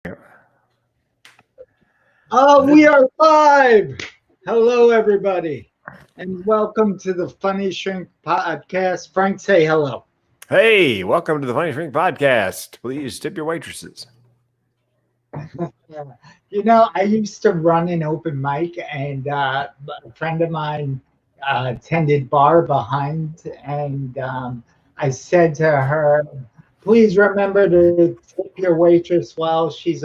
We are live. Hello, everybody, and welcome to the Funny Shrink podcast. Frank, say hello. Hey, welcome to the Funny Shrink podcast. Please tip your waitresses. I used to run an open mic, and a friend of mine tended bar behind, and I said to her, "Please remember to tip your waitress well. She's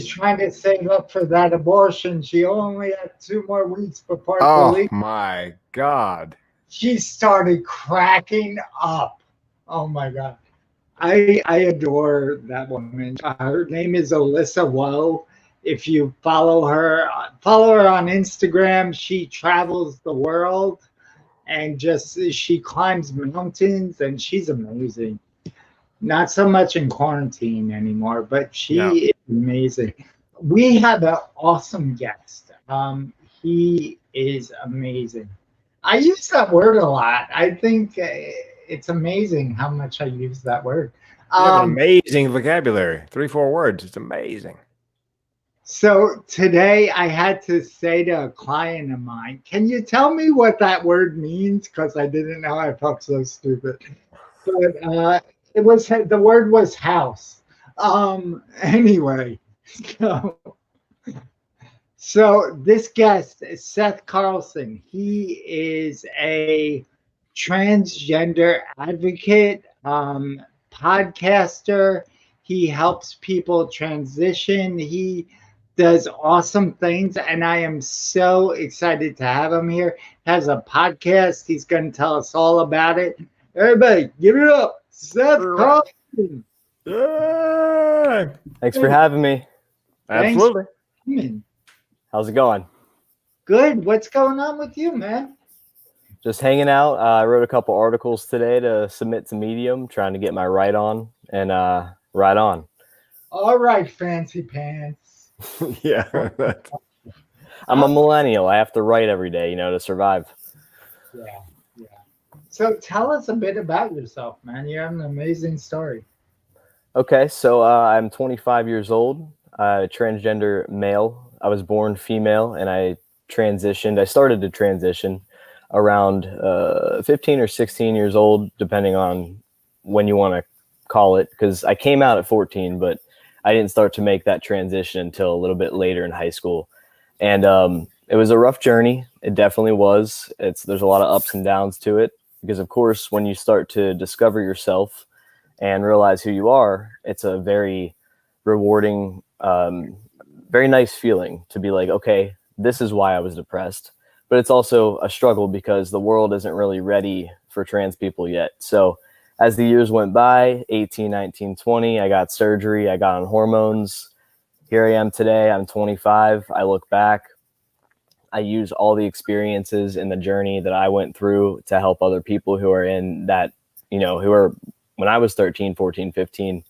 trying to save up for that abortion. She only had 2 more weeks before the Oh leave." my God. She started cracking up. Oh my God. I adore that woman. Her name is Alyssa Woe. If you follow her on Instagram. She travels the world and she climbs mountains, and she's amazing. Not so much in quarantine anymore, but No. she is amazing. We have an awesome guest. He is amazing. I use that word a lot. I think it's amazing how much I use that word. You have an amazing vocabulary. 3-4 words. It's amazing. So today I had to say to a client of mine, "Can you tell me what that word means?" Because I didn't know. I felt so stupid. But the word was house. Anyway, so, so this guest is Seth Carlson. He is a transgender advocate, podcaster. He helps people transition. He does awesome things, and I am so excited to have him here. Has a podcast. He's going to tell us all about it. Everybody, give it up, Seth Carlson. Yay! Thanks for having me. Absolutely. How's it going? Good. What's going on with you, man? Just hanging out. I wrote a couple articles today to submit to Medium, trying to get my write on and write on. All right, fancy pants. Yeah. I'm a millennial. I have to write every day, to survive. Yeah. So tell us a bit about yourself, man. You have an amazing story. Okay, so I'm 25 years old, transgender male. I was born female, and I started to transition around 15 or 16 years old, depending on when you want to call it, because I came out at 14, but I didn't start to make that transition until a little bit later in high school. And it was a rough journey. It definitely was. There's a lot of ups and downs to it, because of course, when you start to discover yourself and realize who you are, it's a very rewarding, very nice feeling to be like, okay, this is why I was depressed. But it's also a struggle because the world isn't really ready for trans people yet. So as the years went by, 18, 19, 20, I got surgery, I got on hormones. Here I am today, I'm 25. I look back, I use all the experiences in the journey that I went through to help other people who are in that, who are, when I was 13, 14, 15,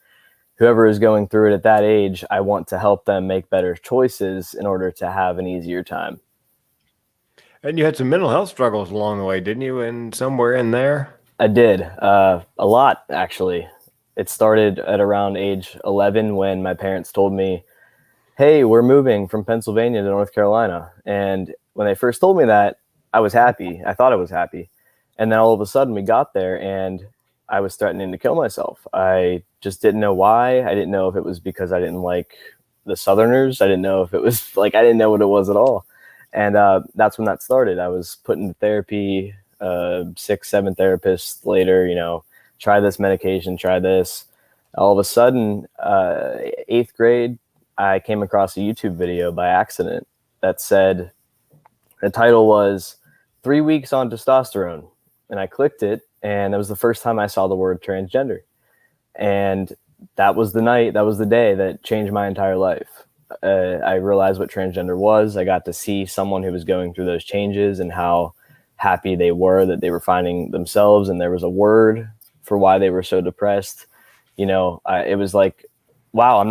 whoever is going through it at that age, I want to help them make better choices in order to have an easier time. And you had some mental health struggles along the way, didn't you? And somewhere in there? I did. A lot, actually. It started at around age 11 when my parents told me, hey, we're moving from Pennsylvania to North Carolina. And when they first told me that, I was happy. I thought I was happy. And then all of a sudden we got there and I was threatening to kill myself. I just didn't know why. I didn't know if it was because I didn't like the Southerners. I didn't know if it was I didn't know what it was at all. And that's when that started. I was put into therapy, 6, 7 therapists later, try this medication, try this. All of a sudden, 8th grade, I came across a YouTube video by accident that said, the title was 3 weeks on testosterone. And I clicked it, and it was the first time I saw the word transgender. And that was the day that changed my entire life. I realized what transgender was. I got to see someone who was going through those changes and how happy they were that they were finding themselves, and there was a word for why they were so depressed. It was like, wow, I'm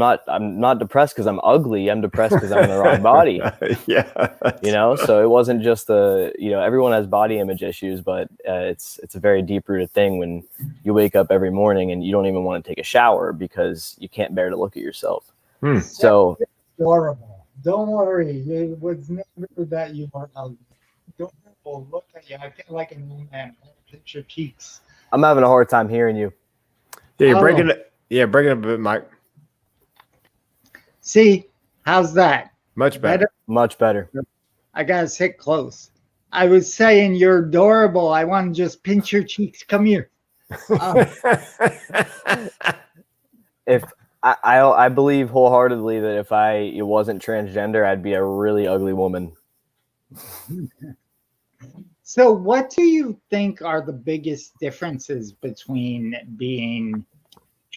not depressed because I'm ugly. I'm depressed because I'm in the wrong body. Yeah. So it wasn't just everyone has body image issues, but it's a very deep rooted thing when you wake up every morning and you don't even want to take a shower because you can't bear to look at yourself. So adorable. Don't worry. It was never that you were adorable. Look at you. I feel like an old man. Pinch your cheeks. I'm having a hard time hearing you. Yeah, you're Oh. breaking it. Yeah, breaking it a bit, Mike. See, how's that? Much better. Much better. I gotta sit close. I was saying you're adorable. I want to just pinch your cheeks. Come here. If I believe wholeheartedly that if I wasn't transgender, I'd be a really ugly woman. So, what do you think are the biggest differences between being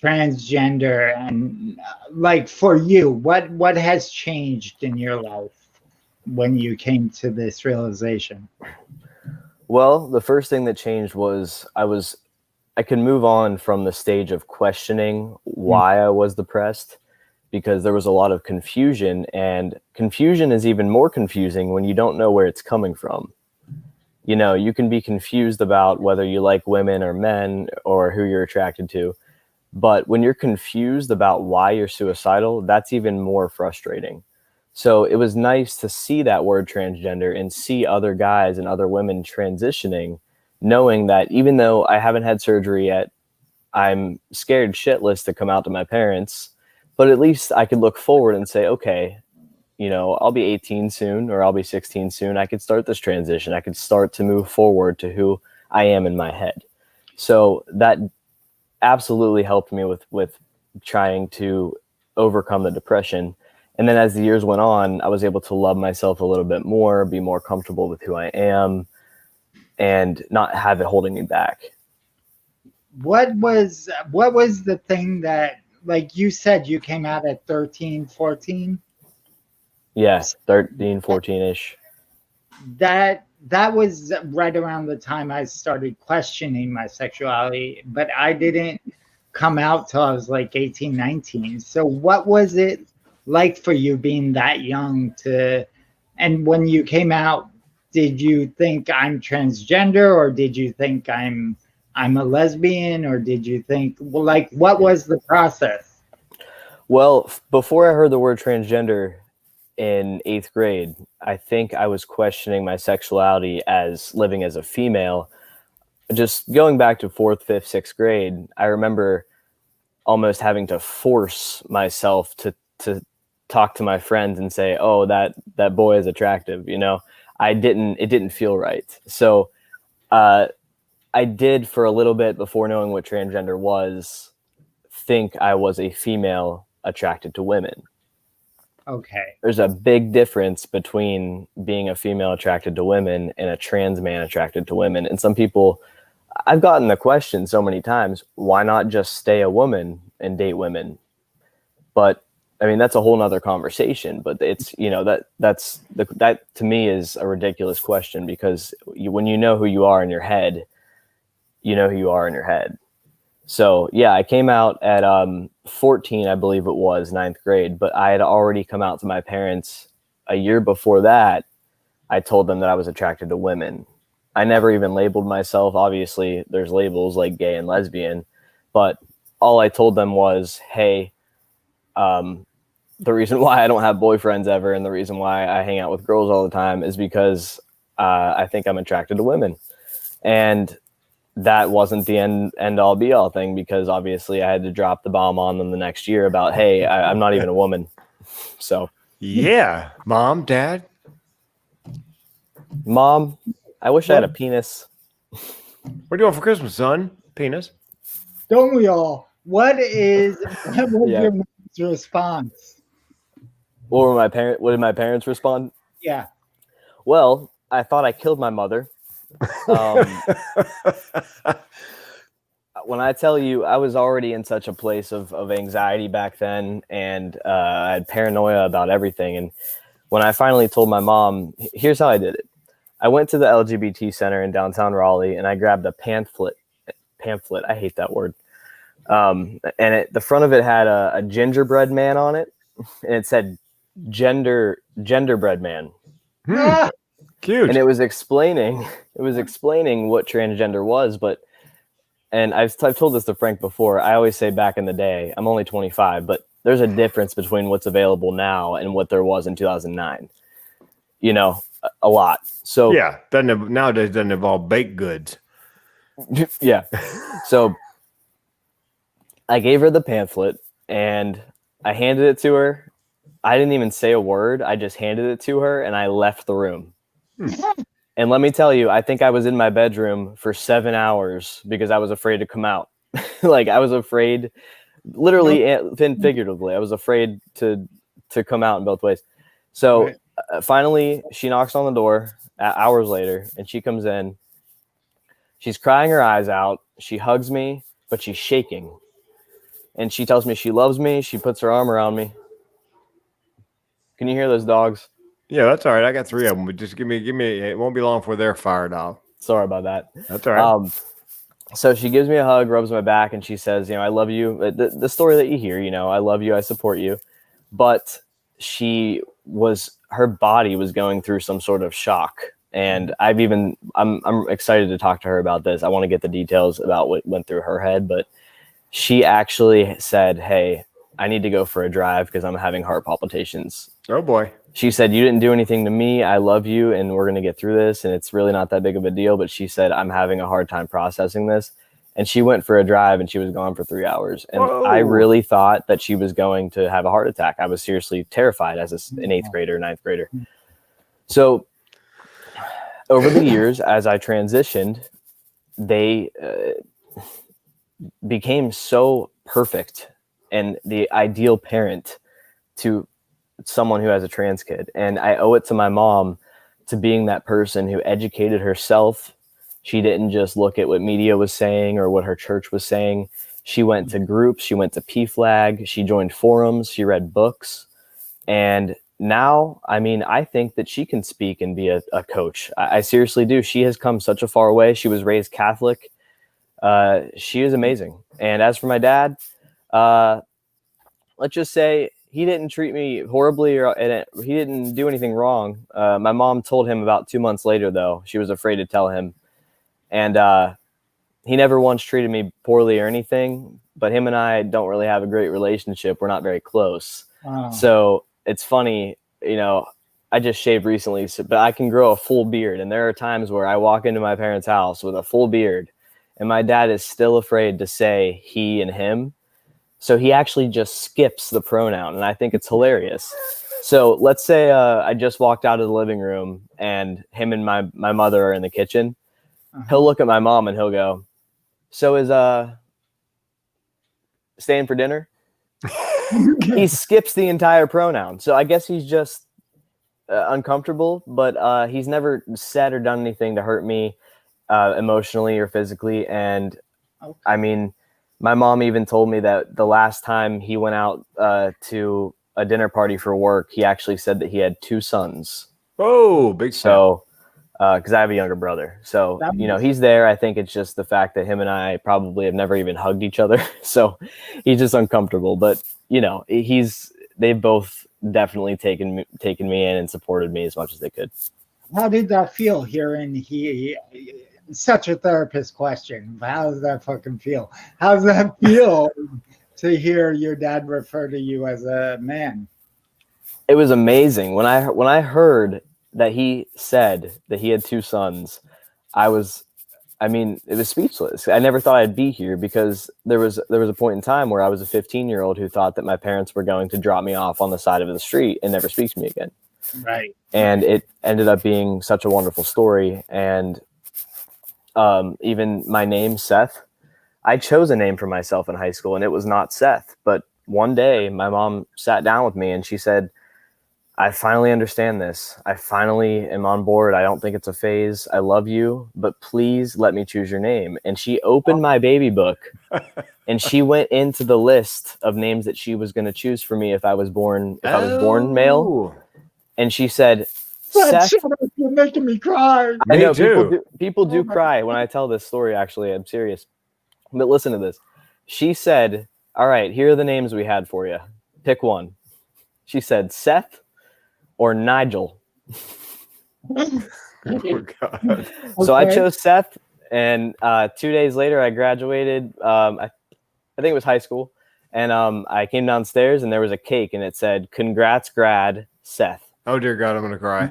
transgender and, like, for you? What has changed in your life when you came to this realization? Well, the first thing that changed was I could move on from the stage of questioning why I was depressed, because there was a lot of confusion, and confusion is even more confusing when you don't know where it's coming from. You know, you can be confused about whether you like women or men or who you're attracted to. But when you're confused about why you're suicidal, that's even more frustrating. So it was nice to see that word transgender and see other guys and other women transitioning, knowing that even though I haven't had surgery yet, I'm scared shitless to come out to my parents, but at least I could look forward and say, okay, you know, I'll be 18 soon, or I'll be 16 soon. I could start this transition. I could start to move forward to who I am in my head. So that absolutely helped me with trying to overcome the depression. And then as the years went on, I was able to love myself a little bit more, be more comfortable with who I am, and not have it holding me back. What was the thing that, like you said, you came out at 13, 14? Yeah, 13, 14-ish. That was right around the time I started questioning my sexuality, but I didn't come out till I was like 18, 19. So what was it like for you being that young and when you came out, did you think I'm transgender, or did you think I'm a lesbian, or did you think, well, like, what was the process? Well, before I heard the word transgender in 8th grade, I think I was questioning my sexuality as living as a female. Just going back to 4th, 5th, 6th grade, I remember almost having to force myself to talk to my friends and say, oh, that boy is attractive. You know, it didn't feel right. So I did, for a little bit before knowing what transgender was, think I was a female attracted to women. Okay. There's a big difference between being a female attracted to women and a trans man attracted to women. And some people, I've gotten the question so many times, why not just stay a woman and date women? But I mean, that's a whole nother conversation, but it's, you know, that to me is a ridiculous question, because when you know who you are in your head, you know who you are in your head. So yeah, I came out at 14, I believe it was, 9th grade, but I had already come out to my parents a year before that. I told them that I was attracted to women. I never even labeled myself. Obviously, there's labels like gay and lesbian, but all I told them was, hey, the reason why I don't have boyfriends ever and the reason why I hang out with girls all the time is because I think I'm attracted to women. And that wasn't the end all be all thing, because obviously I had to drop the bomb on them the next year about, hey, I'm not even a woman. So yeah, Mom, Dad, Mom, I wish I had a penis. what do you want for Christmas, son? Penis. Don't we all? What was Yeah. your mom's response? What did my parents respond? Yeah. Well, I thought I killed my mother. When I tell you, I was already in such a place of anxiety back then, and I had paranoia about everything. And when I finally told my mom, here's how I did it. I went to the LGBT center in downtown Raleigh, and I grabbed a pamphlet. I hate that word. And the front of it had a gingerbread man on it, and it said genderbread man. Cute. And it was explaining what transgender was. And I've told this to Frank before. I always say back in the day, I'm only 25, but there's a difference between what's available now and what there was in 2009. You know, a lot. So Yeah, nowadays doesn't involve baked goods. yeah. So I gave her the pamphlet and I handed it to her. I didn't even say a word. I just handed it to her and I left the room. And let me tell you, I think I was in my bedroom for 7 hours because I was afraid to come out. Like I was afraid, literally and figuratively, I was afraid to come out in both ways. So finally, she knocks on the door hours later and she comes in. She's crying her eyes out. She hugs me, but she's shaking. And she tells me she loves me. She puts her arm around me. Can you hear those dogs? Yeah, that's all right. I got 3 of them. But just give me. It won't be long before they're fired off. Sorry about that. That's all right. So she gives me a hug, rubs my back, and she says, I love you. The story that you hear, I love you. I support you. But her body was going through some sort of shock. And I'm excited to talk to her about this. I want to get the details about what went through her head, but she actually said, hey, I need to go for a drive because I'm having heart palpitations. Oh boy. She said, you didn't do anything to me. I love you. And we're going to get through this. And it's really not that big of a deal. But she said, I'm having a hard time processing this. And she went for a drive and she was gone for 3 hours. And Whoa. I really thought that she was going to have a heart attack. I was seriously terrified as an 8th grader, 9th grader. So over the years, as I transitioned, they became so perfect and the ideal parent to someone who has a trans kid. And I owe it to my mom to being that person who educated herself. She didn't just look at what media was saying or what her church was saying. She went to groups, she went to PFLAG, she joined forums, she read books. And now, I think that she can speak and be a coach. I seriously do. She has come such a far way. She was raised Catholic. She is amazing. And as for my dad, let's just say he didn't treat me horribly and he didn't do anything wrong. My mom told him about 2 months later, though. She was afraid to tell him. And he never once treated me poorly or anything, but him and I don't really have a great relationship. We're not very close. Wow. So it's funny, I just shaved recently, but I can grow a full beard. And there are times where I walk into my parents' house with a full beard and my dad is still afraid to say he and him. So he actually just skips the pronoun. And I think it's hilarious. So let's say I just walked out of the living room and him and my mother are in the kitchen. He'll look at my mom and he'll go, so is staying for dinner? He skips the entire pronoun. So I guess he's just uncomfortable, but he's never said or done anything to hurt me emotionally or physically. And my mom even told me that the last time he went out to a dinner party for work, he actually said that he had 2 sons. Oh, big so because I have a younger brother. So, he's there. I think it's just the fact that him and I probably have never even hugged each other. So he's just uncomfortable. But, they've both definitely taken me in and supported me as much as they could. How did that feel hearing such a therapist question? How does that fucking feel? How does that feel to hear your dad refer to you as a man? It was amazing. When I heard that he said that he had 2 sons, it was speechless. I never thought I'd be here because there was a point in time where I was a 15-year-old who thought that my parents were going to drop me off on the side of the street and never speak to me again. Right. And it ended up being such a wonderful story. And even my name, Seth, I chose a name for myself in high school and it was not Seth. But one day my mom sat down with me and she said, I finally understand this. I finally am on board. I don't think it's a phase. I love you, but please let me choose your name. And she opened my baby book and she went into the list of names that she was going to choose for me if I was born male. And she said, Seth, you're making me cry. I know people do cry when I tell this story. Actually, I'm serious. But listen to this. She said, all right, here are the names we had for you. Pick one. She said, Seth or Nigel. Oh, God. So I chose Seth, and 2 days later I graduated. I think it was high school, And I came downstairs and there was a cake and it said, "Congrats, grad, Seth." Oh dear God, I'm gonna cry.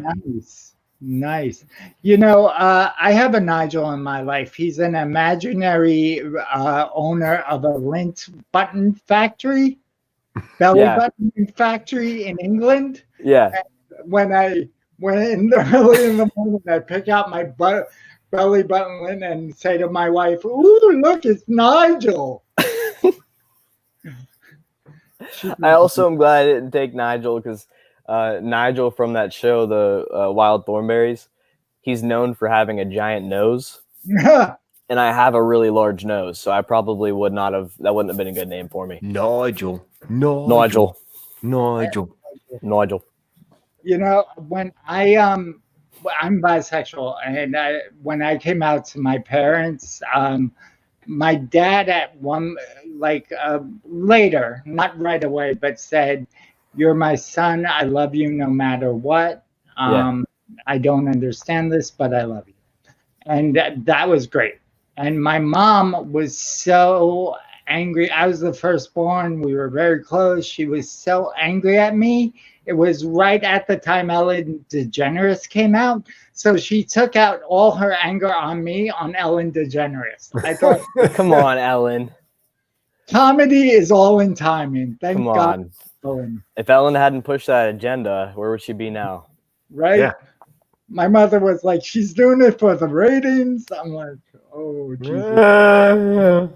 Nice. I have a Nigel in my life. He's an imaginary owner of a lint button factory, belly button factory in England. Yeah. And when early in the morning, I pick out my belly button lint and say to my wife, "Ooh, look, it's Nigel." I also am glad I didn't take Nigel because Nigel from that show, the Wild Thornberrys, he's known for having a giant nose. And I have a really large nose, so I probably that wouldn't have been a good name for me. Nigel. When I'm bisexual, and when I came out to my parents, my dad at one, later, not right away, but said, "You're my son. I love you no matter what. I don't understand this, but I love you." And that was great. And my mom was so angry. I was the firstborn. We were very close. She was so angry at me. It was right at the time Ellen DeGeneres came out. So she took out all her anger on me on Ellen DeGeneres. I thought, come on, Ellen. Comedy is all in timing. Thank God. Ellen. If Ellen hadn't pushed that agenda, where would she be now? Right? Yeah. My mother was like, "She's doing it for the ratings." I'm like, oh, Jesus.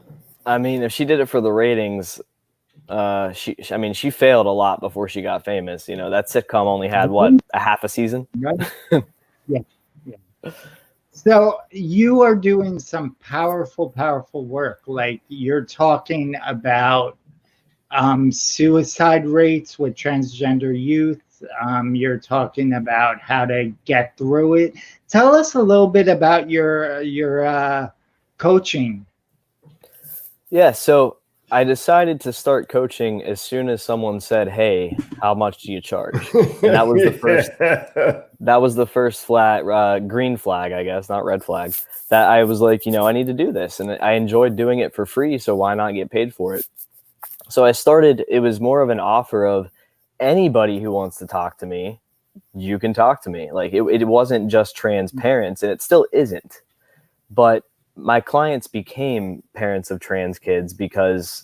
I mean, if she did it for the ratings, she failed a lot before she got famous. That sitcom only had a half a season. Right? Yeah. So you are doing some powerful work. Like you're talking about suicide rates with transgender youth. You're talking about how to get through it. Tell us a little bit about your coaching. Yeah, so I decided to start coaching as soon as someone said, "Hey, how much do you charge?" And that was the first. That was the first green flag, I guess, not red flag. That I was like, I need to do this, and I enjoyed doing it for free, so why not get paid for it? So I started. It was more of an offer of anybody who wants to talk to me, you can talk to me. Like it wasn't just trans parents, and it still isn't. But my clients became parents of trans kids because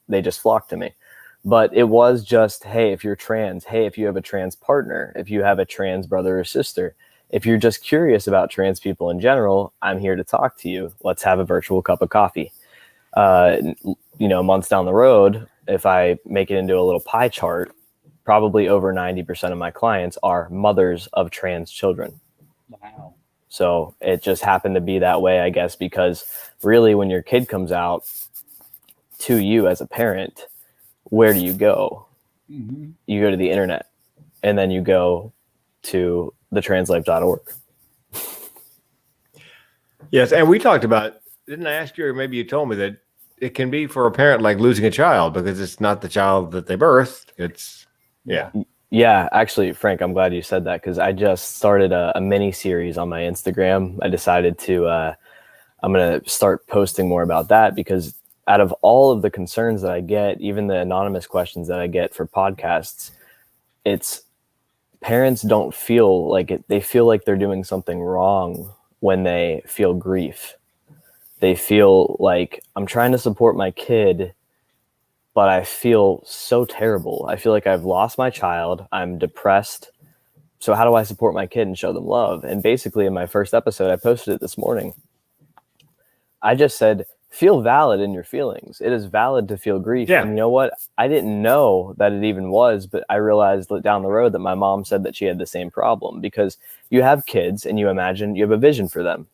they just flocked to me. But it was just, hey, if you're trans, hey, if you have a trans partner, if you have a trans brother or sister, if you're just curious about trans people in general, I'm here to talk to you. Let's have a virtual cup of coffee. Months down the road, if I make it into a little pie chart, probably over 90% of my clients are mothers of trans children. Wow. So it just happened to be that way, I guess, because really when your kid comes out to you as a parent, where do you go? Mm-hmm. You go to the internet, and then you go to thetranslife.org. Yes, and we talked about, didn't I ask you, or maybe you told me that it can be for a parent like losing a child because it's not the child that they birthed. It's, yeah. Yeah, actually, Frank, I'm glad you said that because I just started a mini series on my Instagram. I decided to, I'm going to start posting more about that because out of all of the concerns that I get, even the anonymous questions that I get for podcasts, it's parents don't feel like it. They feel like they're doing something wrong when they feel grief. They feel like I'm trying to support my kid, but I feel so terrible. I feel like I've lost my child. I'm depressed. So how do I support my kid and show them love? And basically in my first episode, I posted it this morning. I just said, feel valid in your feelings. It is valid to feel grief. Yeah. And you know what? I didn't know that it even was, but I realized down the road that my mom said that she had the same problem because you have kids and you imagine you have a vision for them.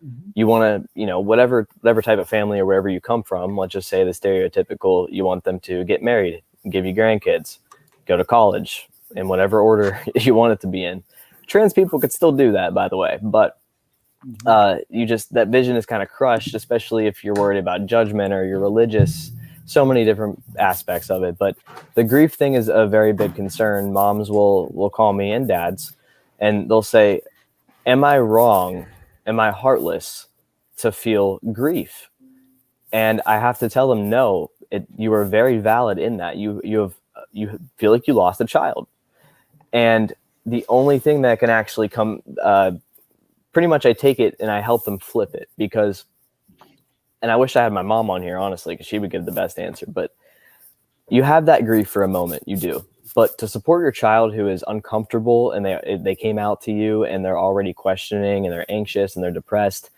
Mm-hmm. You want to, whatever type of family or wherever you come from, let's just say the stereotypical, you want them to get married, give you grandkids, go to college in whatever order you want it to be in. Trans people could still do that, by the way, but that vision is kind of crushed, especially if you're worried about judgment or you're religious, so many different aspects of it. But the grief thing is a very big concern. Moms will call me and dads and they'll say, am I wrong? Am I heartless to feel grief? And I have to tell them, no, you are very valid in that. You feel like you lost a child. And the only thing that can actually come, pretty much I take it and I help them flip it because, and I wish I had my mom on here, honestly, because she would give the best answer, but you have that grief for a moment, you do. But to support your child who is uncomfortable and they came out to you and they're already questioning and they're anxious and they're depressed,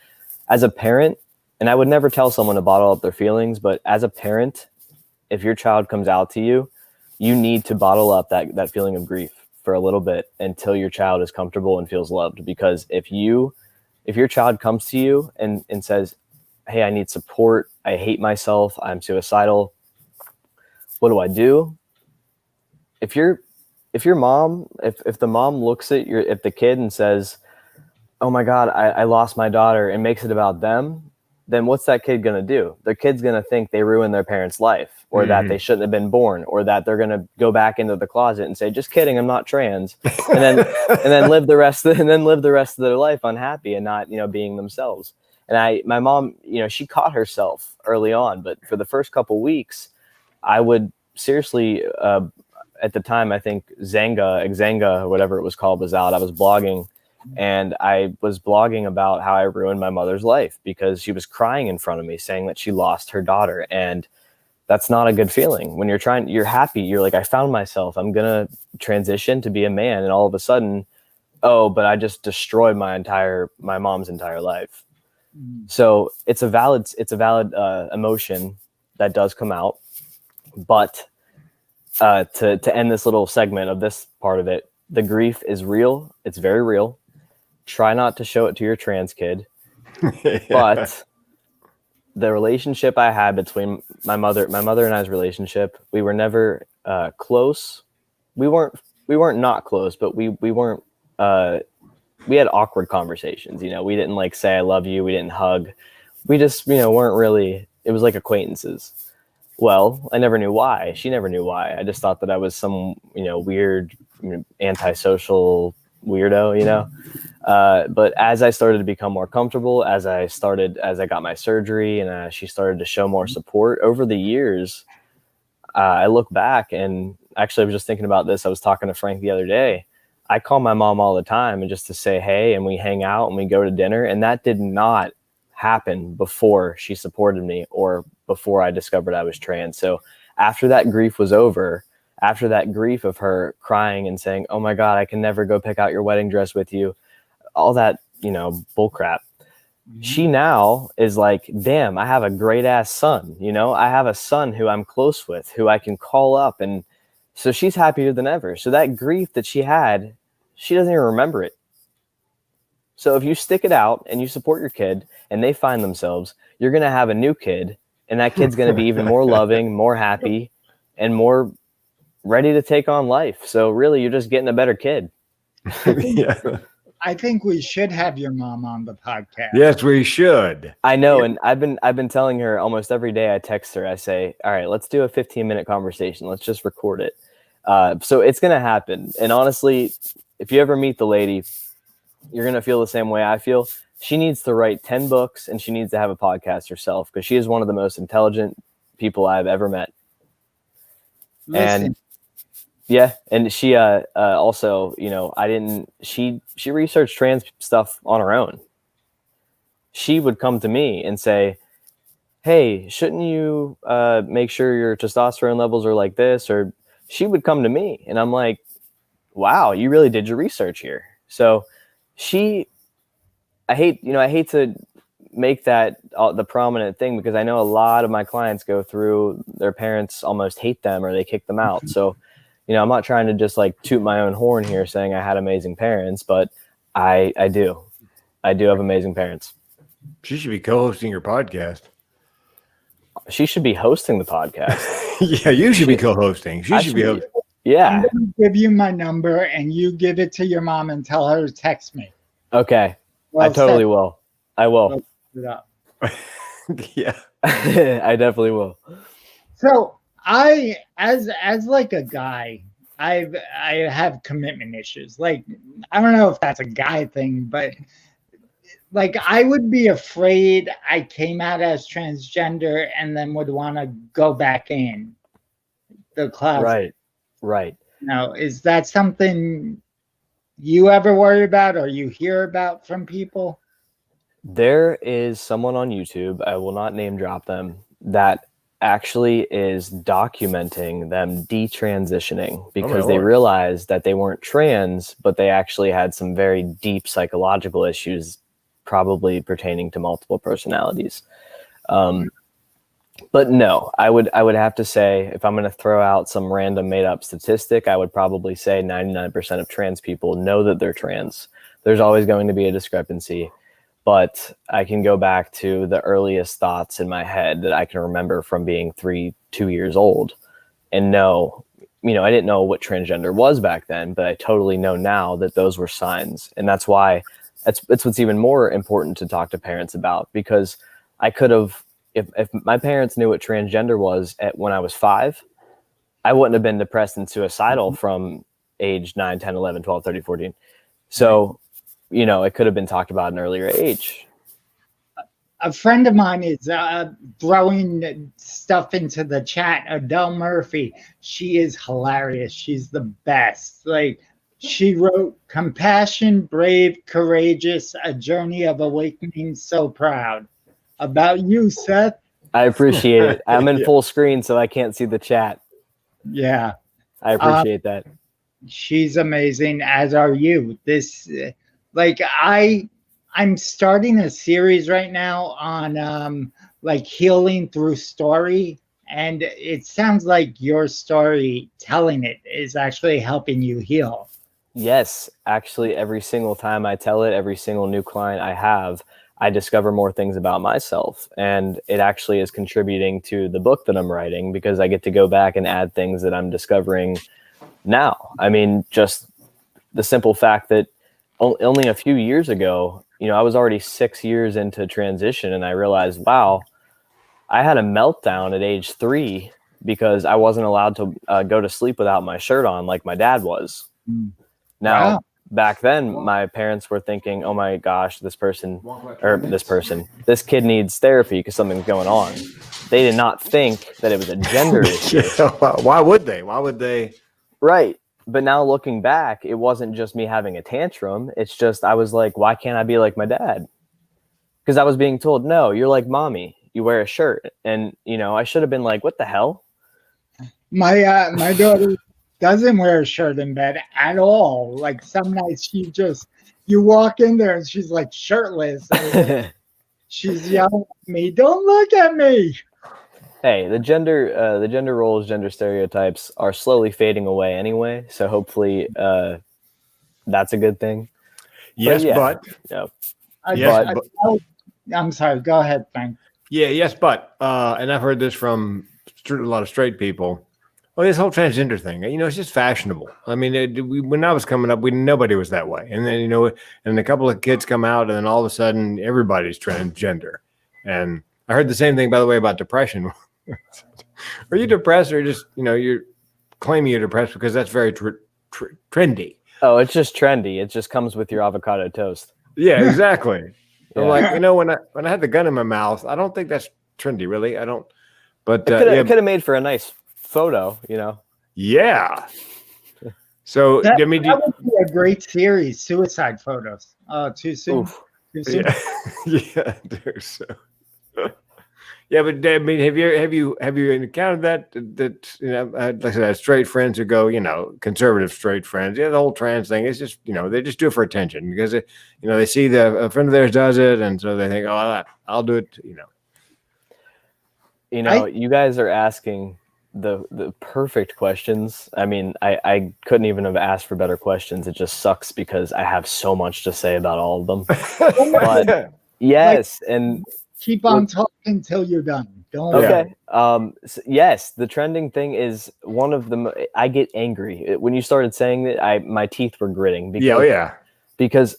as a parent, and I would never tell someone to bottle up their feelings, but as a parent, if your child comes out to you, you need to bottle up that feeling of grief for a little bit until your child is comfortable and feels loved. Because if your child comes to you and says, hey, I need support, I hate myself, I'm suicidal, what do I do? If the mom looks at the kid and says, oh my God, I lost my daughter, and makes it about them, then what's that kid going to do? The kid's going to think they ruined their parents' life, or that they shouldn't have been born, or that they're going to go back into the closet and say, just kidding, I'm not trans. And then live the rest of their life unhappy and not, being themselves. And my mom, she caught herself early on, but for the first couple weeks, I would seriously, at the time, I think Xanga, or whatever it was called, was out. I was blogging, and I was blogging about how I ruined my mother's life because she was crying in front of me saying that she lost her daughter. And that's not a good feeling when you're happy. You're like, I found myself, I'm going to transition to be a man. And all of a sudden, oh, but I just destroyed my mom's entire life. So it's a valid emotion that does come out. But to end this little segment of this part of it, the grief is real. It's very real. Try not to show it to your trans kid. Yeah. But the relationship I had between my mother and I's relationship, we were never close. We weren't not close, but we weren't. We had awkward conversations. We didn't say I love you. We didn't hug. We just weren't really. It was like acquaintances. Well, I never knew why. She never knew why. I just thought that I was some, weird, antisocial weirdo, But as I started to become more comfortable, as I got my surgery and she started to show more support over the years, I look back and actually I was just thinking about this. I was talking to Frank the other day. I call my mom all the time and just to say, hey, and we hang out and we go to dinner. And that did not happen before she supported me or before I discovered I was trans. So after that grief was over, after that grief of her crying and saying, oh my God, I can never go pick out your wedding dress with you, all that, bull crap. She now is like, damn, I have a great ass son. I have a son who I'm close with, who I can call up. And so she's happier than ever. So that grief that she had, she doesn't even remember it. So if you stick it out and you support your kid and they find themselves, you're going to have a new kid, and that kid's going to be even more loving, more happy, and more ready to take on life. So really, you're just getting a better kid. Yeah. I think we should have your mom on the podcast. Yes, we should. I know. And I've been telling her almost every day. I text her. I say, all right, let's do a 15-minute conversation. Let's just record it. So it's going to happen. And honestly, if you ever meet the lady, you're going to feel the same way I feel. She needs to write 10 books and she needs to have a podcast herself because she is one of the most intelligent people I've ever met. Listen. And yeah. And she also, she researched trans stuff on her own. She would come to me and say, hey, shouldn't you make sure your testosterone levels are like this? Or she would come to me and I'm like, wow, you really did your research here. So I hate to make that the prominent thing because I know a lot of my clients go through their parents almost hate them or they kick them out. So, I'm not trying to just toot my own horn here saying I had amazing parents, but I do have amazing parents. She should be co-hosting your podcast. She should be hosting the podcast. Yeah, you should be co-hosting. She should be hosting. Yeah. I'm going to give you my number and you give it to your mom and tell her to text me. Okay. Well, I totally will. I will. Yeah. I definitely will. So I, as like a guy, I have commitment issues. I don't know if that's a guy thing, but like I would be afraid I came out as transgender and then would want to go back in the closet. Right. Now, is that something you ever worry about or you hear about from people? There is someone on YouTube, I will not name drop them, that actually is documenting them detransitioning because they Lord. realized that they weren't trans, but they actually had some very deep psychological issues, probably pertaining to multiple personalities. But no, I would have to say, if I'm going to throw out some random made up statistic, I would probably say 99% of trans people know that they're trans. There's always going to be a discrepancy. But I can go back to the earliest thoughts in my head that I can remember from being 2 years old and know, I didn't know what transgender was back then, but I totally know now that those were signs. And that's why it's what's even more important to talk to parents about, because I could have, if my parents knew what transgender was when I was 5, I wouldn't have been depressed and suicidal from age 9, 10, 11, 12, 13, 14. So, it could have been talked about at an earlier age. A friend of mine is throwing stuff into the chat. Adele Murphy, she is hilarious. She's the best. Like, she wrote Compassion, Brave, Courageous, A Journey of Awakening, So Proud. About you, Seth. I appreciate it. I'm in full screen, so I can't see the chat. Yeah. I appreciate that. She's amazing, as are you. I'm starting a series right now on like healing through story, and it sounds like your story telling it is actually helping you heal. Yes, actually, every single time I tell it, every single new client I have, I discover more things about myself, and it actually is contributing to the book that I'm writing because I get to go back and add things that I'm discovering now. I mean, just the simple fact that only a few years ago, I was already 6 years into transition, and I realized, wow, I had a meltdown at age 3 because I wasn't allowed to go to sleep without my shirt on like my dad was. Now, Wow. Back then, my parents were thinking, oh my gosh, this kid needs therapy because something's going on. They did not think that it was a gender issue. Why would they? Right. But now looking back, it wasn't just me having a tantrum. It's just, I was like, why can't I be like my dad? Because I was being told, no, you're like mommy. You wear a shirt. And, I should have been like, what the hell? My daughter doesn't wear a shirt in bed at all. Like some nights you walk in there and she's like shirtless. And she's yelling at me, don't look at me. Hey, the gender roles, gender stereotypes are slowly fading away anyway. So hopefully that's a good thing. Yes, but I'm sorry. Go ahead, Frank. Yeah, yes, but and I've heard this from a lot of straight people. Well, this whole transgender thing, it's just fashionable. I mean, when I was coming up, nobody was that way. And then, and a couple of kids come out, and then all of a sudden, everybody's transgender. And I heard the same thing, by the way, about depression. Are you depressed, or just, you're claiming you're depressed because that's very trendy? Oh, it's just trendy. It just comes with your avocado toast. Yeah, exactly. Yeah. I'm like, when I had the gun in my mouth, I don't think that's trendy, really. I don't. But it could have made for a nice photo, Yeah. So that would be a great series, suicide photos. Too soon. Oof. Too soon. Yeah, so. Yeah, but I mean, have you encountered that like I said, I have straight friends who go, conservative straight friends. Yeah, the whole trans thing is just, they just do it for attention because they see a friend of theirs does it, and so they think, oh, I'll do it. You guys are asking the perfect questions. I mean, I couldn't even have asked for better questions. It just sucks because I have so much to say about all of them. But yes, and keep on talking till you're done. Don't okay. So yes, the trending thing is one of the. I get angry when you started saying that. My teeth were gritting. Because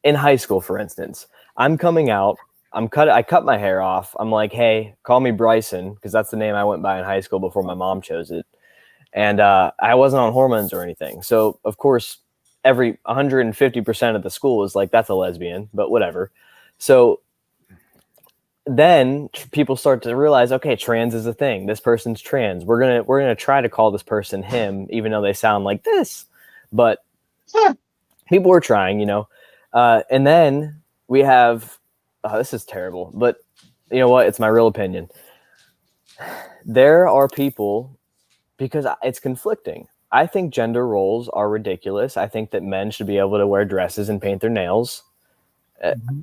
in high school, for instance, I'm coming out. I cut my hair off. I'm like, hey, call me Bryson, because that's the name I went by in high school before my mom chose it. And I wasn't on hormones or anything. So, of course, every 150% of the school is like, that's a lesbian, but whatever. So then people start to realize, okay, trans is a thing. This person's trans. We're gonna try to call this person him, even though they sound like this. But people were trying, and then we have, this is terrible, but you know what? It's my real opinion. There are people, because it's conflicting. I think gender roles are ridiculous. I think that men should be able to wear dresses and paint their nails.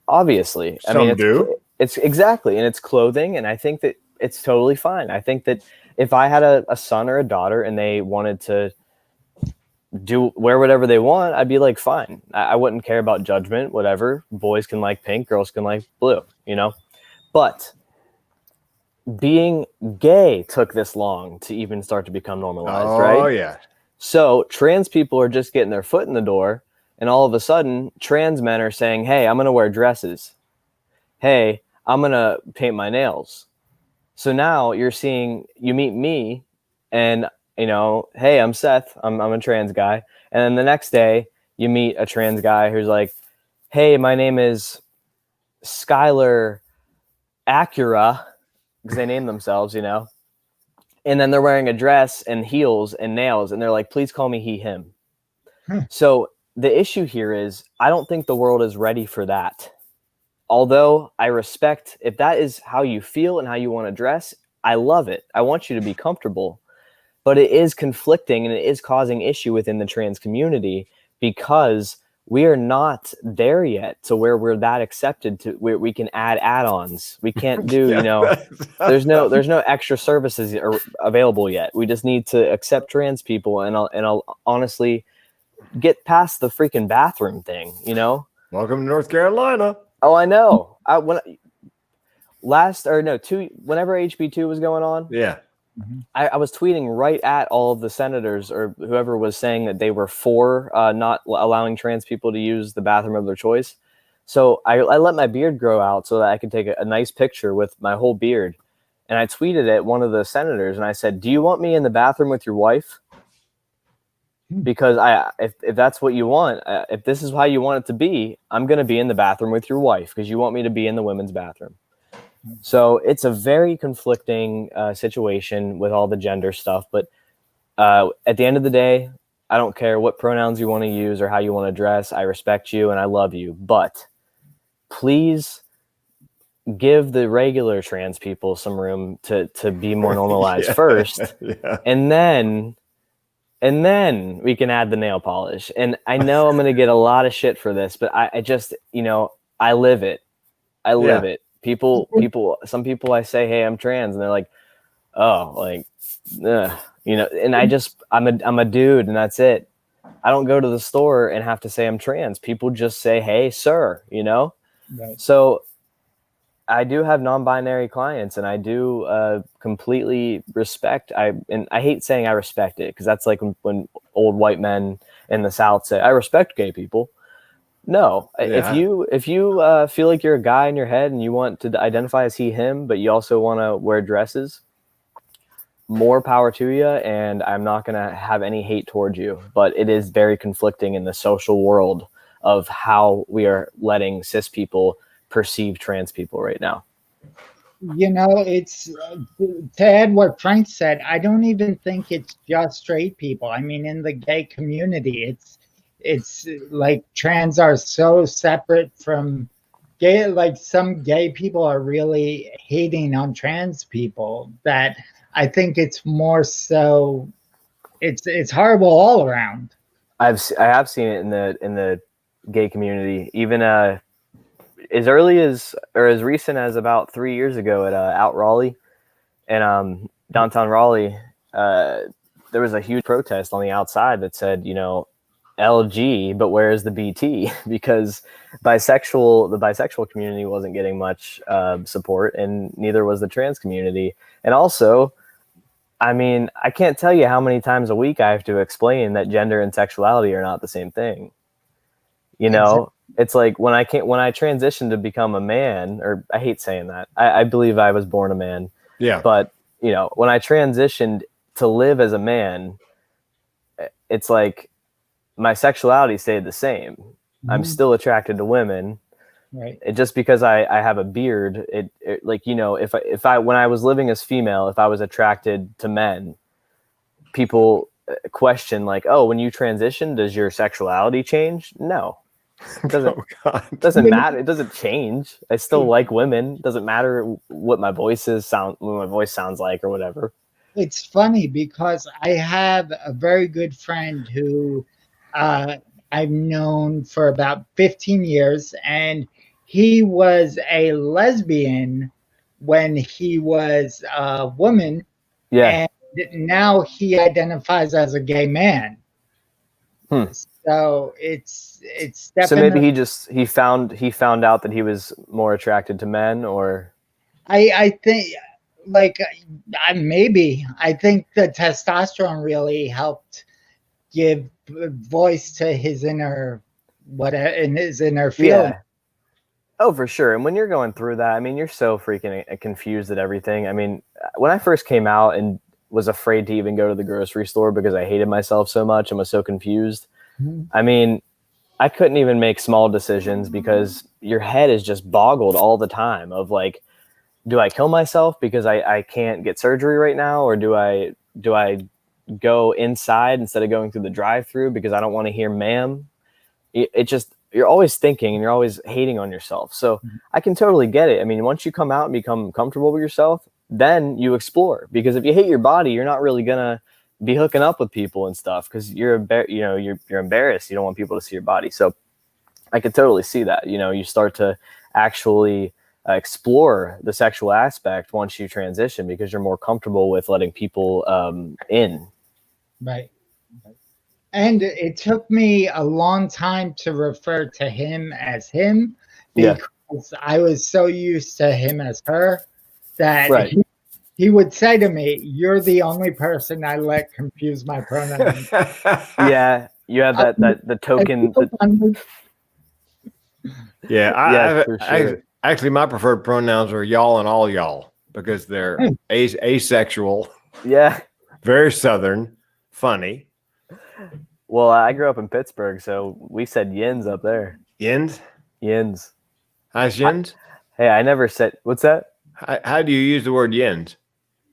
Obviously, Some do. It's exactly, and it's clothing, and I think that it's totally fine. I think that if I had a son or a daughter and they wanted to wear whatever they want, I'd be like, fine. I wouldn't care about judgment, whatever. Boys can like pink, girls can like blue, But being gay took this long to even start to become normalized, right? Oh, yeah. So trans people are just getting their foot in the door, and all of a sudden, trans men are saying, hey, I'm going to wear dresses. Hey, I'm going to paint my nails. So now you meet me, and, hey, I'm Seth. I'm a trans guy. And then the next day, you meet a trans guy who's like, hey, my name is Skylar Acura, because they name themselves, and then they're wearing a dress and heels and nails, and they're like, please call me he, him. So the issue here is, I don't think the world is ready for that. Although I respect, if that is how you feel and how you want to dress, I love it. I want you to be comfortable. But it is conflicting, and it is causing issue within the trans community, because we are not there yet to where we're that accepted to where we can add add-ons. We can't do, there's no extra services available yet. We just need to accept trans people, and I'll honestly get past the freaking bathroom thing, Welcome to North Carolina. Oh, I know. Whenever HB2 was going on, yeah, I was tweeting right at all of the senators or whoever was saying that they were for not allowing trans people to use the bathroom of their choice. So I let my beard grow out so that I could take a nice picture with my whole beard. And I tweeted at one of the senators and I said, do you want me in the bathroom with your wife? Because if that's what you want, if this is how you want it to be, I'm going to be in the bathroom with your wife because you want me to be in the women's bathroom. So it's a very conflicting situation with all the gender stuff. But at the end of the day, I don't care what pronouns you want to use or how you want to dress. I respect you and I love you. But please give the regular trans people some room to be more normalized first. Yeah. And then we can add the nail polish. And I know I'm going to get a lot of shit for this, but I just, I live it. I live it. Some people I say, hey, I'm trans. And they're like, oh, like, and I'm a dude and that's it. I don't go to the store and have to say I'm trans. People just say, hey, sir, Right. So I do have non-binary clients, and I do completely respect. I hate saying I respect it because that's like when old white men in the South say I respect gay people. No, yeah. if you feel like you're a guy in your head and you want to identify as he, him, but you also want to wear dresses, more power to you. And I'm not going to have any hate towards you, but it is very conflicting in the social world of how we are letting cis people perceive trans people right now. It's to add what Frank said, I don't even think it's just straight people. I mean, in the gay community, it's like trans are so separate from gay. Like some gay people are really hating on trans people that I think it's more so it's horrible all around. I have seen it in the gay community, even as early as or as recent as about 3 years ago at Out Raleigh and downtown Raleigh, there was a huge protest on the outside that said, LG, but where's the BT? Because the bisexual community wasn't getting much support, and neither was the trans community. And also, I mean, I can't tell you how many times a week I have to explain that gender and sexuality are not the same thing. Exactly. It's like when I transitioned to become a man, or I hate saying that. I believe I was born a man. Yeah. But, when I transitioned to live as a man, it's like my sexuality stayed the same. I'm still attracted to women. Right. Just because I have a beard, it like, you know, if I when I was living as female, if I was attracted to men, people question like, oh, when you transition, does your sexuality change? No, it doesn't. Oh, God. It doesn't matter. It doesn't change. I still like women. It doesn't matter what my voice sounds like or whatever. It's funny because I have a very good friend who I've known for about 15 years, and he was a lesbian when he was a woman, Yeah. and now he identifies as a gay man. So it's So definitely. maybe he found out that he was more attracted to men, or I think, like, maybe I think the testosterone really helped give voice to his inner feeling. yeah. Oh, for sure. And when you're going through that, I mean, you're so freaking confused at everything. I mean, when I first came out and was afraid to even go to the grocery store because I hated myself so much and was so confused. I mean, I couldn't even make small decisions because your head is just boggled all the time of like, do I kill myself because I can't get surgery right now? Or do I go inside instead of going through the drive-through because I don't want to hear ma'am? It just, you're always thinking and you're always hating on yourself. So I can totally get it. I mean, once you come out and become comfortable with yourself, then you explore, because if you hate your body, you're not really going to be hooking up with people and stuff because you're embarrassed. You don't want people to see your body. So I could totally see that. You know, you start to actually explore the sexual aspect once you transition because you're more comfortable with letting people in. Right. And it took me a long time to refer to him as him because I was so used to him as her that he would say to me, "You're the only person I let confuse my pronouns." Yeah, you have the token. Actually, my preferred pronouns are y'all and all y'all because they're asexual. Yeah. Very Southern, funny. Well, I grew up in Pittsburgh, so we said yins up there. Yins? Yins. How's yins? Hey, I never said, what's that? How do you use the word yins?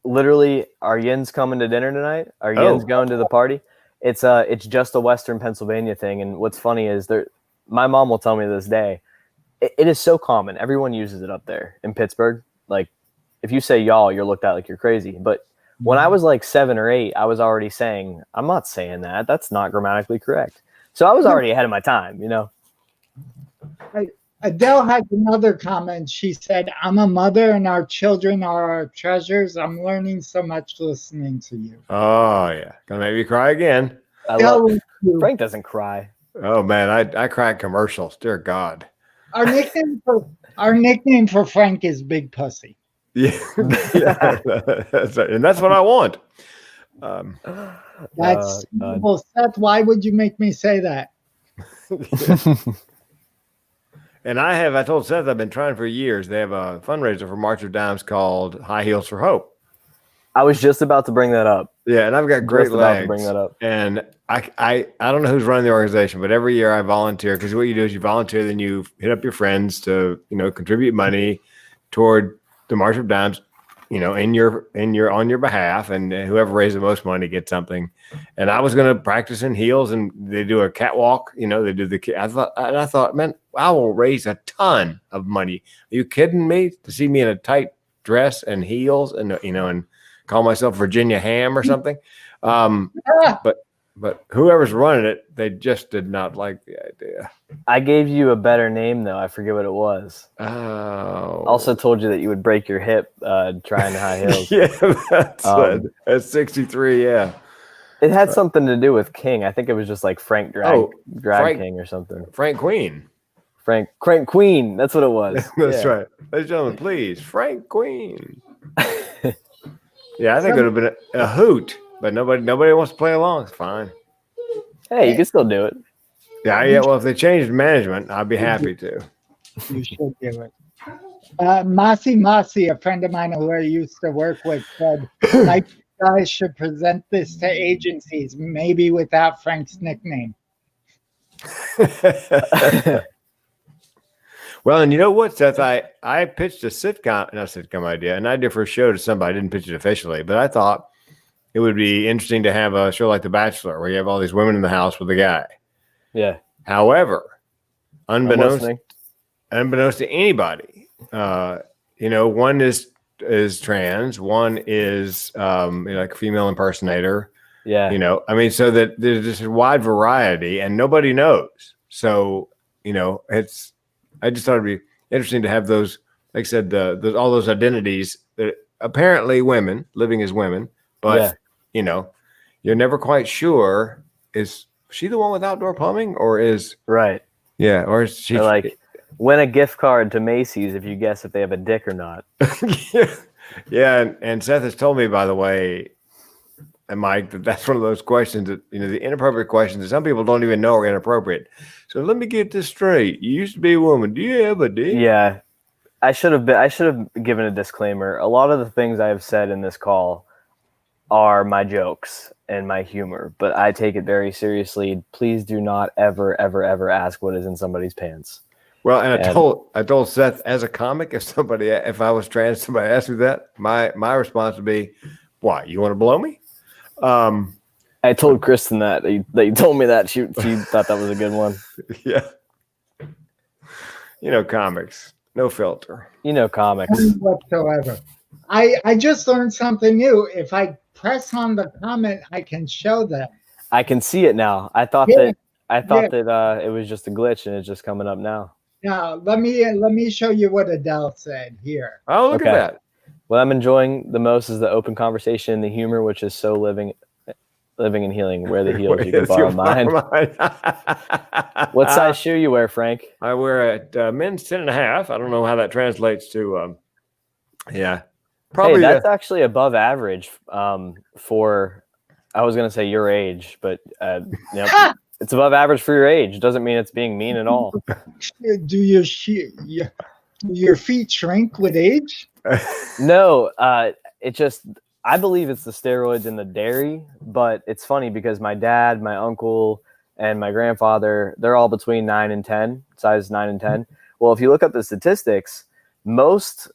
Literally, are yins coming to dinner tonight? Are yins going to the party? It's just a Western Pennsylvania thing. And what's funny is my mom will tell me this day, it is so common. Everyone uses it up there in Pittsburgh. Like, if you say y'all, you're looked at like you're crazy. But when I was like 7 or 8, I was already saying, I'm not saying that. That's not grammatically correct. So I was already ahead of my time, you know. Adele had another comment. She said, "I'm a mother and our children are our treasures. I'm learning so much listening to you." Oh, yeah. Gonna make me cry again. Frank doesn't cry. Oh, man. I cry at commercials. Dear God. Our nickname for Frank is Big Pussy. Yeah. That's right. And that's what I want. That's well, Seth, why would you make me say that? And I told Seth I've been trying for years. They have a fundraiser for March of Dimes called High Heels for Hope. I was just about to bring that up. Yeah, and I've got great legs. Bring that up. And I don't know who's running the organization, but every year I volunteer, because what you do is you volunteer, then you hit up your friends to, contribute money toward the March of Dimes, on your behalf, and whoever raises the most money gets something. And I was going to practice in heels, and they do a catwalk. They do I thought, man, I will raise a ton of money. Are you kidding me? To see me in a tight dress and heels, and and call myself Virginia Ham or something. But whoever's running it, they just did not like the idea. I gave you a better name, though. I forget what it was. Oh. Also told you that you would break your hip trying high heels. Yeah, that's 63, yeah. It had something to do with King. I think it was just like Frank Drag King or something. Frank Queen. Frank Queen. That's what it was. That's right. Ladies and gentlemen, please, Frank Queen. Yeah, I think it would have been a hoot. But nobody wants to play along. It's fine. Hey, you can still do it. Yeah. Well, if they changed management, I'd be happy to. You should do it. Masi, a friend of mine who I used to work with, said, "Like, guys should present this to agencies, maybe without Frank's nickname." Well, and you know what, Seth? I pitched a not sitcom idea, an idea for a show to somebody. I didn't pitch it officially, but I thought it would be interesting to have a show like The Bachelor, where you have all these women in the house with a guy. Yeah. However, unbeknownst to anybody, one is trans, one is like a female impersonator. Yeah. So that there's just a wide variety, and nobody knows. So I just thought it'd be interesting to have those, like I said, all those identities that apparently women living as women, but you're never quite sure, is she the one with outdoor plumbing, or is right? Yeah, or is she like win a gift card to Macy's if you guess if they have a dick or not. Yeah, and Seth has told me, by the way, and Mike, that's one of those questions that, the inappropriate questions that some people don't even know are inappropriate. So let me get this straight. You used to be a woman. Do you have a dick? Yeah. I should have given a disclaimer. A lot of the things I have said in this call are my jokes and my humor, but I take it very seriously. Please do not ever, ever, ever ask what is in somebody's pants. Well, and I told Seth, as a comic, if I was trans, somebody asked me that, my response would be, "Why, you want to blow me?" I told Kristen that you told me that she thought that was a good one. Yeah. Comics, no filter. Comics. None whatsoever. I just learned something new. If I press on the comment, I can show that. I can see it now. I thought that it was just a glitch, and it's just coming up now. Now let me show you what Adele said here. Oh, look at that. What I'm enjoying the most is the open conversation and the humor, which is so living and healing. Wear the heels, you can borrow mine. What size shoe you wear, Frank? I wear a men's 10.5. I don't know how that translates to. Probably. Hey, that's actually above average for. I was gonna say your age, but it's above average for your age. Doesn't mean it's being mean at all. Do your feet shrink with age? No, I believe it's the steroids and the dairy, but it's funny because my dad, my uncle, and my grandfather, they're all between 9 and 10, size 9 and 10. Well, if you look up the statistics, most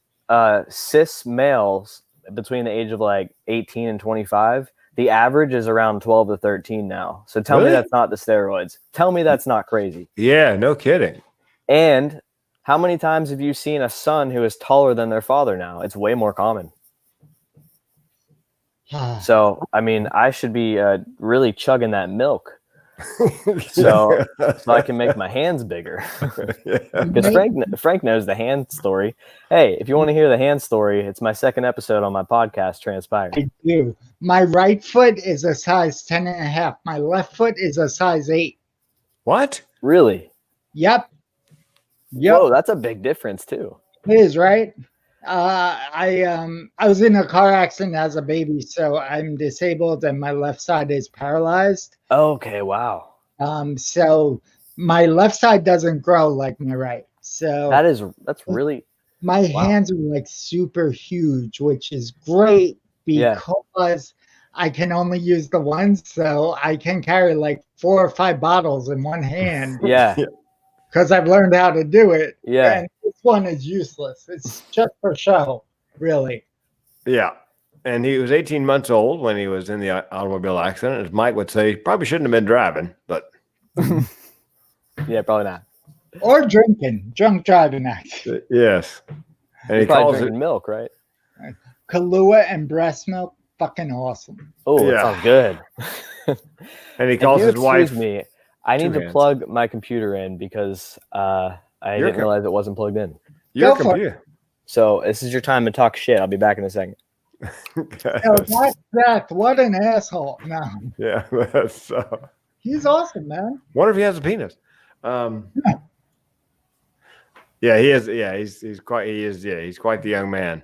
cis males between the age of like 18 and 25, the average is around 12 to 13 now. So tell me that's not the steroids. Tell me that's not crazy. Yeah, no kidding. And how many times have you seen a son who is taller than their father now? It's way more common. So, I mean, I should be really chugging that milk so I can make my hands bigger. Because Frank knows the hand story. Hey, if you want to hear the hand story, it's my second episode on my podcast, Transpired. I do. My right foot is a size 10.5. My left foot is a size 8. What? Really? Yep. Whoa, that's a big difference too. It is, right? I was in a car accident as a baby, so I'm disabled and my left side is paralyzed. Okay, wow. So my left side doesn't grow like my right. So that's really my hands are like super huge, which is great because I can only use the one, so I can carry like 4 or 5 bottles in one hand. Yeah. Because I've learned how to do it. Yeah. And this one is useless. It's just for show, really. Yeah. And he was 18 months old when he was in the automobile accident. As Mike would say, probably shouldn't have been driving, but. Yeah, probably not. Or drinking. Drunk driving act. Yes. And he probably calls drinking milk, right? Kahlua and breast milk, fucking awesome. Oh, that sounds good. And he calls his wife. Me. I need to plug my computer in because I didn't realize it wasn't plugged in. Your computer. So this is your time to talk shit. I'll be back in a second. That's Seth. What an asshole. No. Yeah, he's awesome, man. Wonder if he has a penis. Yeah, he is. Yeah, he's quite. He is. Yeah, he's quite the young man.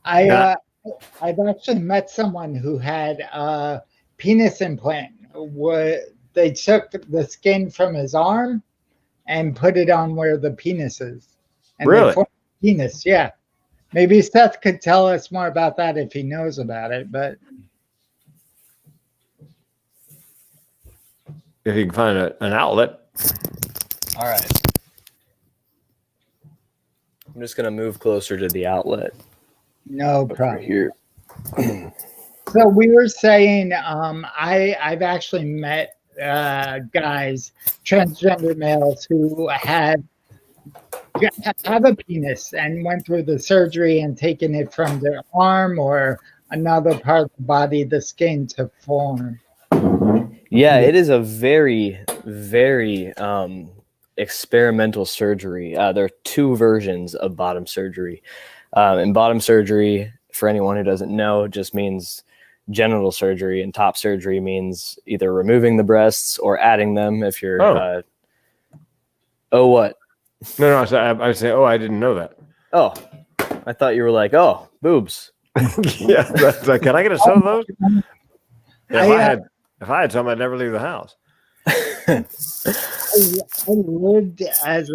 I've actually met someone who had a penis implant. They took the skin from his arm and put it on where the penis is. And really? Penis, yeah. Maybe Seth could tell us more about that if he knows about it. But if you can find an outlet. All right. I'm just gonna move closer to the outlet. No Over problem. here. So we were saying, I've actually met guys, transgender males who have a penis and went through the surgery and taken it from their arm or another part of the body, the skin, to form. Yeah, it is a very, very experimental surgery. There are two versions of bottom surgery. And bottom surgery, for anyone who doesn't know, just means genital surgery, and top surgery means either removing the breasts or adding them if you're what? No, I was saying, I didn't know that. Oh, I thought you were like, oh, boobs. Yeah, that's like, can I get a set of those? Yeah, if I had some, I'd never leave the house. I lived as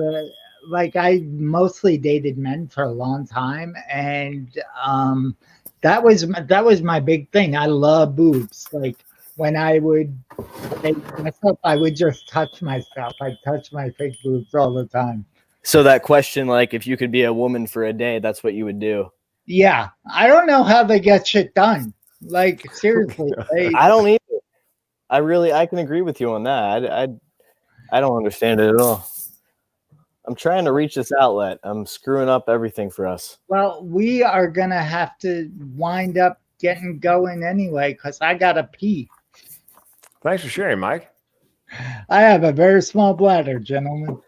I mostly dated men for a long time, and that was my big thing. I love boobs. Like when I would date myself, I would just touch myself. I touch my fake boobs all the time. So that question, like if you could be a woman for a day, that's what you would do. Yeah, I don't know how they get shit done. Like seriously, I don't either. I can agree with you on that. I don't understand it at all. I'm trying to reach this outlet. I'm screwing up everything for us. Well, we are gonna have to wind up getting going anyway because I gotta pee. Thanks for sharing, Mike. I have a very small bladder, gentlemen.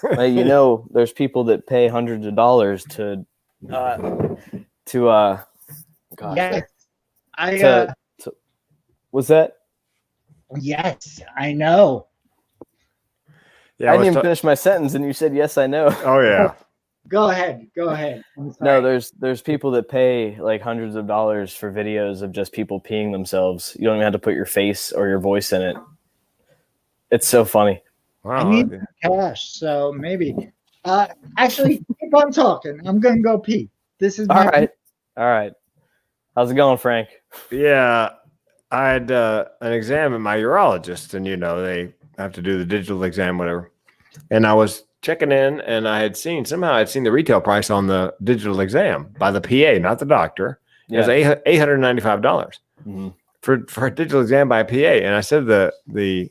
Well, there's people that pay hundreds of dollars to Yes, what's that? Yes, I know. Yeah, I didn't even finish my sentence, and you said yes, I know. Oh yeah. Go ahead. No, there's people that pay like hundreds of dollars for videos of just people peeing themselves. You don't even have to put your face or your voice in it. It's so funny. Wow. I need cash, so maybe. Actually, keep on talking. I'm gonna go pee. This is all right. How's it going, Frank? Yeah, I had an exam at my urologist, and they have to do the digital exam, whatever. And I was checking in, and I had seen the retail price on the digital exam by the PA, not the doctor. It was $895 for a digital exam by a PA. And I said to the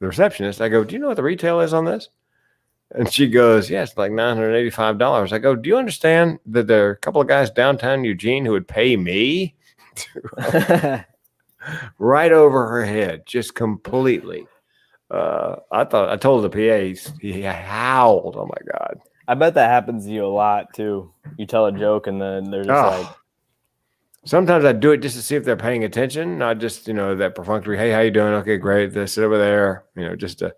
receptionist, I go, "Do you know what the retail is on this?" And she goes, "Yeah, it's like $985." I go, "Do you understand that there are a couple of guys downtown Eugene who would pay me?" Right over her head, just completely. I told the PA, he howled. Oh my God. I bet that happens to you a lot too. You tell a joke and then they're just like. Sometimes I do it just to see if they're paying attention, not just, that perfunctory, "Hey, how you doing? Okay, great. They sit over there, just to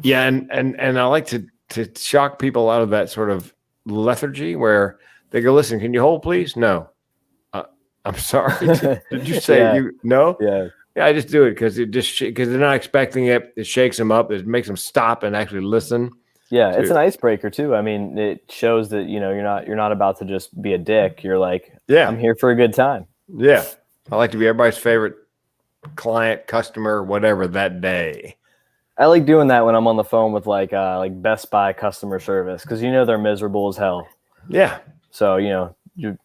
and I like to shock people out of that sort of lethargy where they go, "Listen, can you hold, please?" "No." "I'm sorry. Did you say you no?" Yeah. Yeah, I just do it because they're not expecting it. It shakes them up. It makes them stop and actually listen. Yeah, it's an icebreaker too. I mean, it shows that you're not about to just be a dick. You're like, I'm here for a good time. Yeah, I like to be everybody's favorite client, customer, whatever that day. I like doing that when I'm on the phone with like Best Buy customer service because they're miserable as hell. Yeah. So you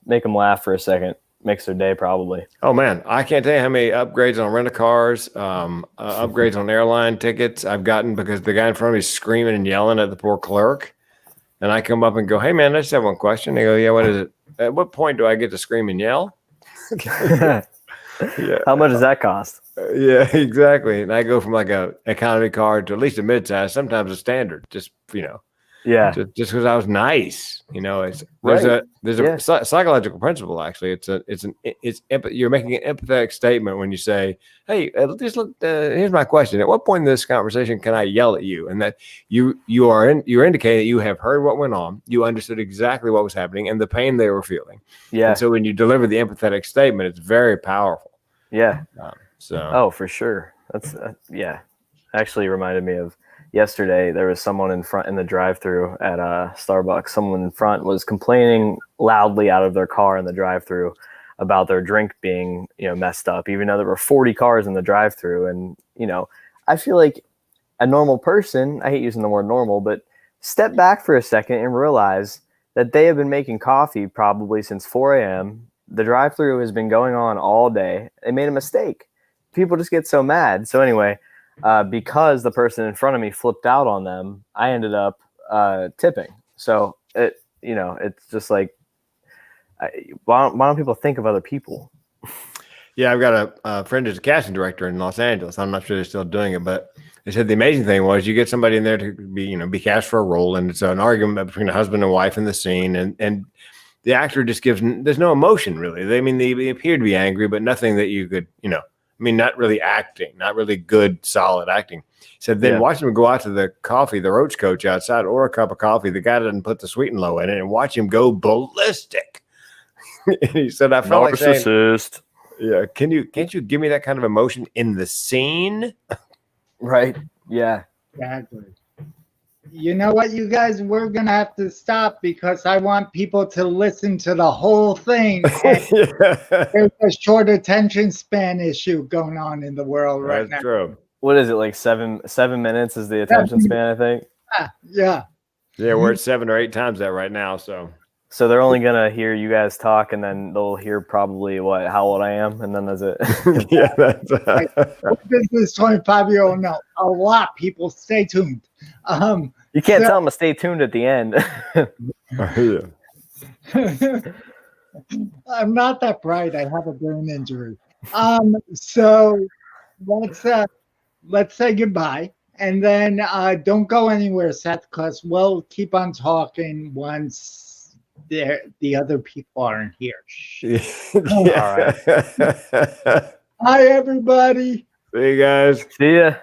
make them laugh for a second. Makes their day probably. Oh man, I can't tell you how many upgrades on rent-a-cars, upgrades on airline tickets I've gotten because the guy in front of me is screaming and yelling at the poor clerk, and I come up and go, "Hey man, I just have one question." They go, "Yeah, what is it? At what point do I get to scream and yell?" Yeah. How much does that cost? Yeah, exactly. And I go from like a economy car to at least a mid-size, sometimes a standard. Just Yeah. Just because I was nice, there's a psychological principle. Actually, you're making an empathetic statement when you say, "Hey, here's my question. At what point in this conversation can I yell at you?" And that you're indicating that you have heard what went on, you understood exactly what was happening and the pain they were feeling. Yeah. And so when you deliver the empathetic statement, it's very powerful. Yeah. Oh, for sure. That's actually reminded me of. Yesterday, there was someone in front in the drive-thru at Starbucks. Someone in front was complaining loudly out of their car in the drive-thru about their drink being, messed up, even though there were 40 cars in the drive-thru. And, I feel like a normal person, I hate using the word normal, but step back for a second and realize that they have been making coffee probably since 4 a.m. The drive-thru has been going on all day. They made a mistake. People just get so mad. So anyway, because the person in front of me flipped out on them, I ended up tipping. So it's just like, why don't people think of other people? Yeah, I've got a friend who's a casting director in Los Angeles. I'm not sure they're still doing it, but they said the amazing thing was you get somebody in there to be cast for a role, and it's an argument between a husband and wife in the scene, and the actor just there's no emotion really. They appear to be angry, but nothing that you could, not really acting, not really good, solid acting. He said then watch them go out to the roach coach outside, or a cup of coffee. The guy doesn't put the sweet and low in it, and watch him go ballistic. And he said, I felt like saying, yeah, can't you give me that kind of emotion in the scene? Right. Yeah. Exactly. You know what, you guys, we're going to have to stop because I want people to listen to the whole thing. There's a short attention span issue going on in the world right now. That's true. What is it, like 7 minutes is the attention span, I think? Yeah. Yeah, we're at 7 or 8 times that right now, So they're only going to hear you guys talk, and then they'll hear probably how old I am, and then that's it. Yeah, that's what does this 25-year-old know? A lot, people. Stay tuned. You can't tell them to stay tuned at the end. I'm not that bright. I have a brain injury. So let's say goodbye. And then don't go anywhere, Seth, because we'll keep on talking once the other people aren't here. All right. Hi, everybody. See you guys. See ya.